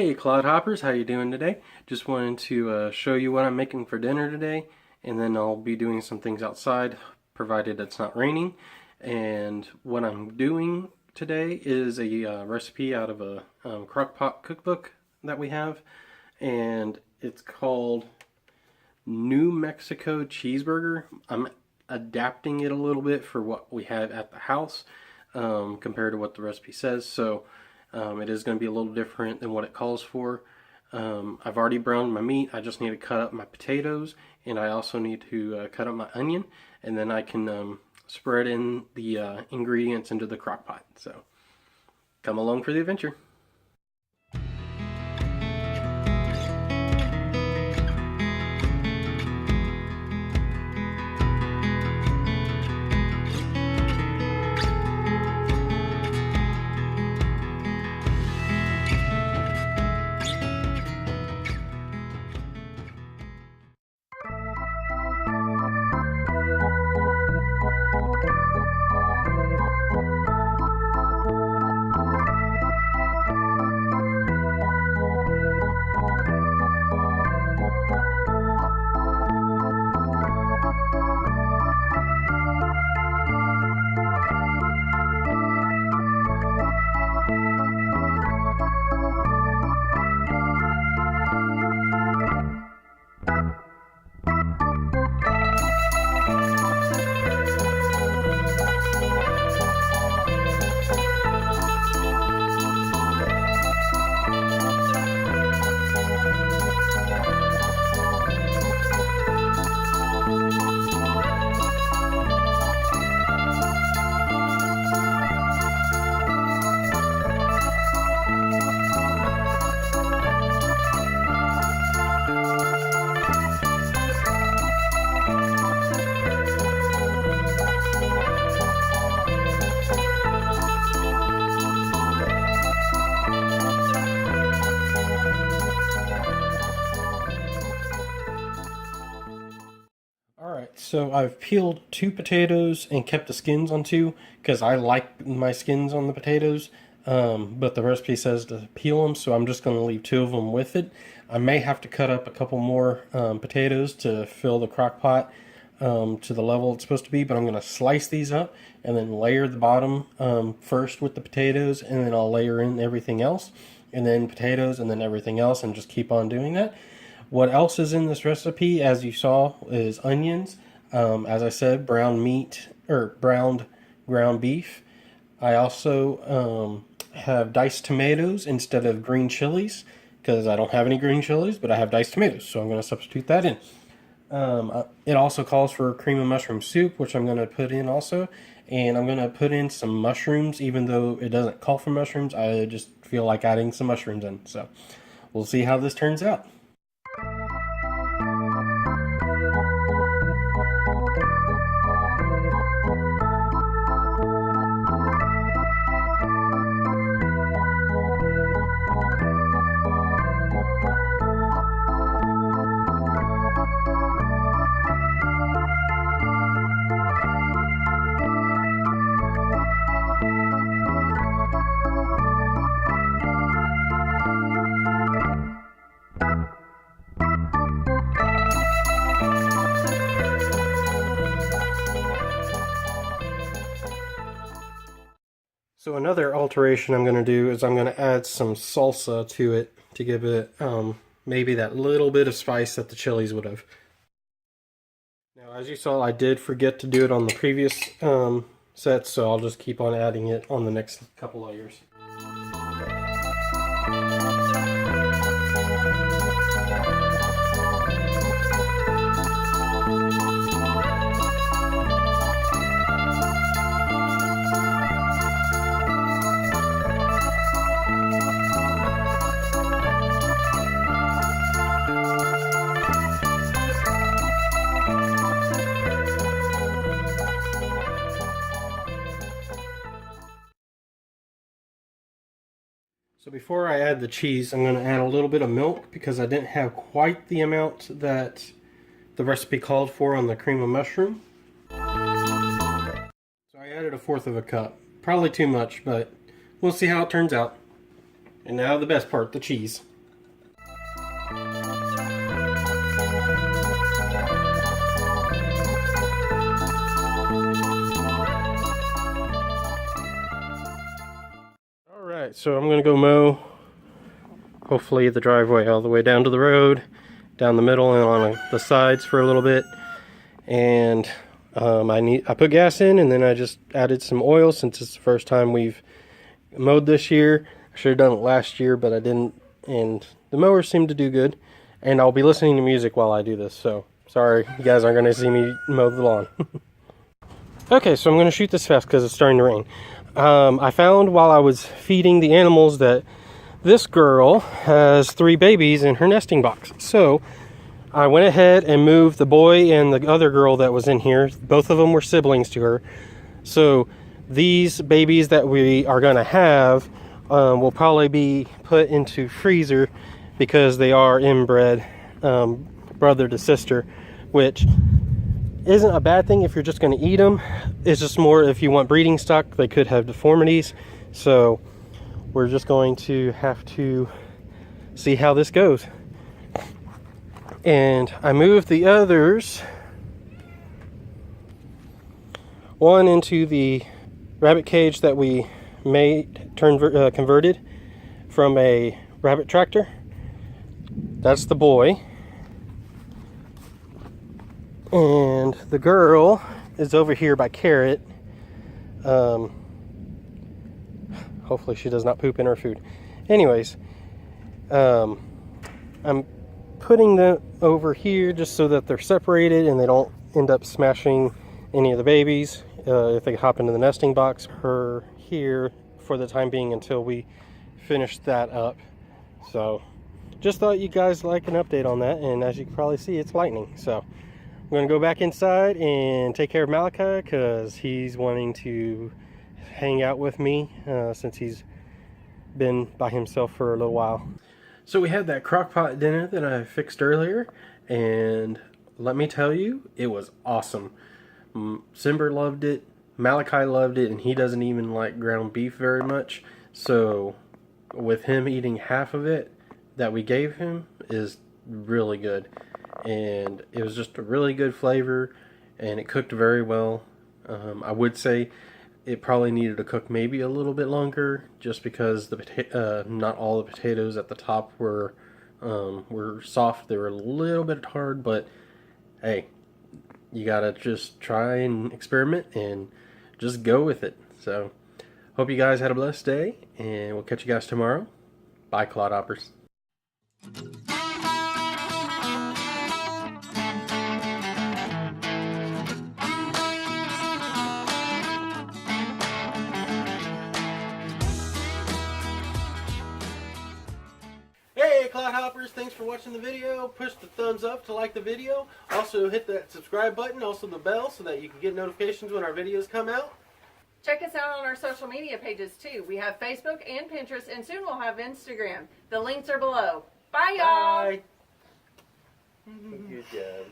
Hey Clodhoppers, how you doing today? Just wanted to show you what I'm making for dinner today, and then I'll be doing some things outside, provided it's not raining. And what I'm doing today is a recipe out of a crockpot cookbook that we have, and it's called New Mexico Cheeseburger. I'm adapting it a little bit for what we had at the house compared to what the recipe says, so it is going to be a little different than what it calls for. I've already browned my meat. I just need to cut up my potatoes, and I also need to cut up my onion, and then I can spread in the ingredients into the crock pot. So come along for the adventure. So I've peeled 2 potatoes and kept the skins on 2 because I like my skins on the potatoes, but the recipe says to peel them, so I'm just going to leave 2 of them with it. I may have to cut up a couple more potatoes to fill the crock pot to the level it's supposed to be, but I'm going to slice these up and then layer the bottom first with the potatoes, and then I'll layer in everything else, and then potatoes, and then everything else, and just keep on doing that. What else is in this recipe, as you saw, is onions. As I said, browned meat, or browned ground beef. I also have diced tomatoes instead of green chilies, because I don't have any green chilies, but I have diced tomatoes, so I'm going to substitute that in. It also calls for cream of mushroom soup, which I'm going to put in also, and I'm going to put in some mushrooms, even though it doesn't call for mushrooms. I just feel like adding some mushrooms in, so we'll see how this turns out. So another alteration I'm going to do is I'm going to add some salsa to it to give it maybe that little bit of spice that the chilies would have. Now, as you saw, I did forget to do it on the previous set, so I'll just keep on adding it on the next couple layers. So before I add the cheese, I'm going to add a little bit of milk because I didn't have quite the amount that the recipe called for on the cream of mushroom. So I added 1/4 of a cup. Probably too much, but we'll see how it turns out. And now the best part, the cheese. Alright, so I'm going to go mow, hopefully the driveway all the way down to the road, down the middle and on the sides for a little bit. And I put gas in, and then I just added some oil since it's the first time we've mowed this year. I should have done it last year, but I didn't, and the mower seemed to do good. And I'll be listening to music while I do this, so sorry, you guys aren't going to see me mow the lawn. Okay, so I'm going to shoot this fast because it's starting to rain. I found while I was feeding the animals that this girl has 3 babies in her nesting box. So I went ahead and moved the boy and the other girl that was in here. Both of them were siblings to her. So these babies that we are going to have will probably be put into freezer because they are inbred brother to sister, which isn't a bad thing if you're just going to eat them. It's just more if you want breeding stock, they could have deformities. So we're just going to have to see how this goes. And I moved the others, one into the rabbit cage that we converted from a rabbit tractor. That's the boy. And the girl is over here by Carrot. Hopefully she does not poop in her food. Anyways, I'm putting them over here just so that they're separated and they don't end up smashing any of the babies if they hop into the nesting box. Her here for the time being until we finish that up. So just thought you guys like an update on that, and as you can probably see, it's lightning. So I'm going to go back inside and take care of Malachi because he's wanting to hang out with me since he's been by himself for a little while. So we had that crock pot dinner that I fixed earlier, and let me tell you, it was awesome. Simber loved it, Malachi loved it, and he doesn't even like ground beef very much. So with him eating half of it that we gave him is really good. And it was just a really good flavor, and it cooked very well. I would say it probably needed to cook maybe a little bit longer, just because the not all the potatoes at the top were soft. They were a little bit hard, but hey, you gotta just try and experiment and just go with it. So hope you guys had a blessed day, and we'll catch you guys tomorrow. Bye, clodhoppers. Hey clodhoppers, thanks for watching the video. Push the thumbs up to like the video. Also hit that subscribe button, also the bell, so that you can get notifications when our videos come out. Check us out on our social media pages too. We have Facebook and Pinterest, and soon we'll have Instagram. The links are below. Bye y'all! Bye! Good job.